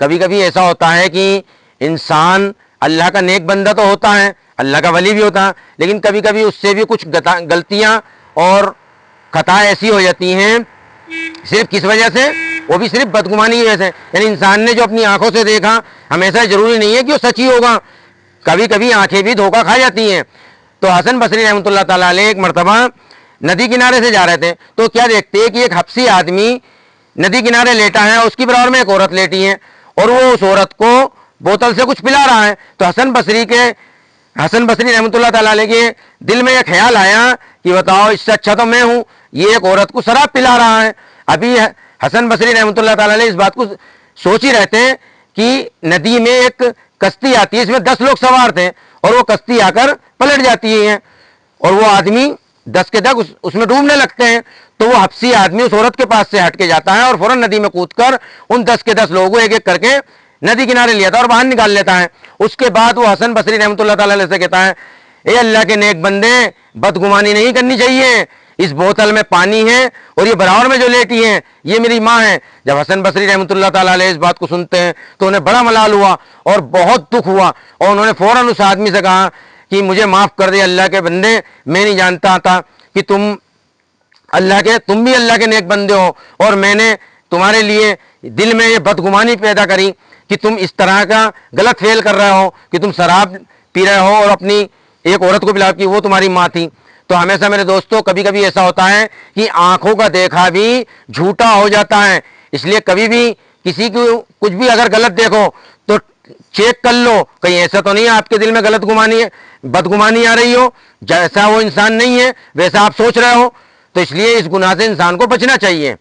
کبھی کبھی ایسا ہوتا ہے کہ انسان اللہ کا نیک بندہ تو ہوتا ہے، اللہ کا ولی بھی ہوتا ہے، لیکن کبھی کبھی اس سے بھی کچھ غلطیاں اور خطائیں ایسی ہو جاتی ہیں، صرف کس وجہ سے؟ وہ بھی صرف بدگمانی کی وجہ سے. یعنی انسان نے جو اپنی آنکھوں سے دیکھا، ہمیشہ ضروری نہیں ہے کہ وہ سچ ہی ہوگا، کبھی کبھی آنکھیں بھی دھوکہ کھا جاتی ہیں. تو حسن بصری رحمۃ اللہ تعالیٰ علیہ ایک مرتبہ ندی کنارے سے جا رہے تھے، تو کیا دیکھتے کہ ایک حبشی آدمی ندی کنارے لیٹا ہے، اس کی برابر میں ایک عورت لیٹی ہے، اور وہ اس عورت کو بوتل سے کچھ پلا رہا ہے. تو حسن بصری رحمۃ اللہ تعالیٰ علیہ کے دل میں یہ خیال آیا کہ بتاؤ، اس سے اچھا تو میں ہوں، یہ ایک عورت کو شراب پلا رہا ہے. ابھی حسن بصری رحمۃ اللہ تعالیٰ علیہ اس بات کو سوچ ہی رہتے ہیں کہ ندی میں ایک کشتی آتی ہے، اس میں 10 لوگ سوار تھے، اور وہ کشتی آ کر پلٹ جاتی ہے، اور وہ آدمی 10 کے 10 اس میں ڈوبنے لگتے ہیں. تو وہ حبشی آدمی اس عورت کے پاس سے ہٹ کے جاتا ہے اور فوراً ندی میں کود کر ان 10 کے 10 لوگوں کو ایک ایک کر کے ندی کنارے لے آتا ہے اور باہر نکال لیتا ہے. اس کے بعد وہ حسن بصری رحمۃ اللہ تعالیٰ علیہ سے کہتا ہے، اے اللہ کے نیک بندے، بدگمانی نہیں کرنی چاہیے، اس بوتل میں پانی ہے اور یہ برابر میں جو لیٹی ہیں یہ میری ماں ہے. جب حسن بصری رحمۃ اللہ تعالیٰ علیہ اس بات کو سنتے ہیں تو انہیں بڑا ملال ہوا اور بہت دکھ ہوا، اور انہوں نے فوراً اس آدمی سے کہا کہ مجھے معاف کر دے اللہ کے بندے، میں نہیں جانتا تھا کہ تم بھی اللہ کے نیک بندے ہو، اور میں نے تمہارے لیے دل میں یہ بدگمانی پیدا کری کہ تم اس طرح کا غلط فعل کر رہے ہو کہ تم شراب پی رہے ہو اور اپنی ایک عورت کو پلا کہ وہ تمہاری ماں تھی. تو ہمیشہ میرے دوستوں کبھی کبھی ایسا ہوتا ہے کہ آنکھوں کا دیکھا بھی جھوٹا ہو جاتا ہے. اس لیے کبھی بھی کسی کو کچھ بھی اگر غلط دیکھو تو چیک کر لو، کہیں ایسا تو نہیں ہے آپ کے دل میں غلط گمانی ہے، بدگمانی آ رہی ہو، جیسا وہ انسان نہیں ہے ویسا آپ سوچ رہے ہو. تو اس لیے اس گناہ سے انسان کو بچنا چاہیے.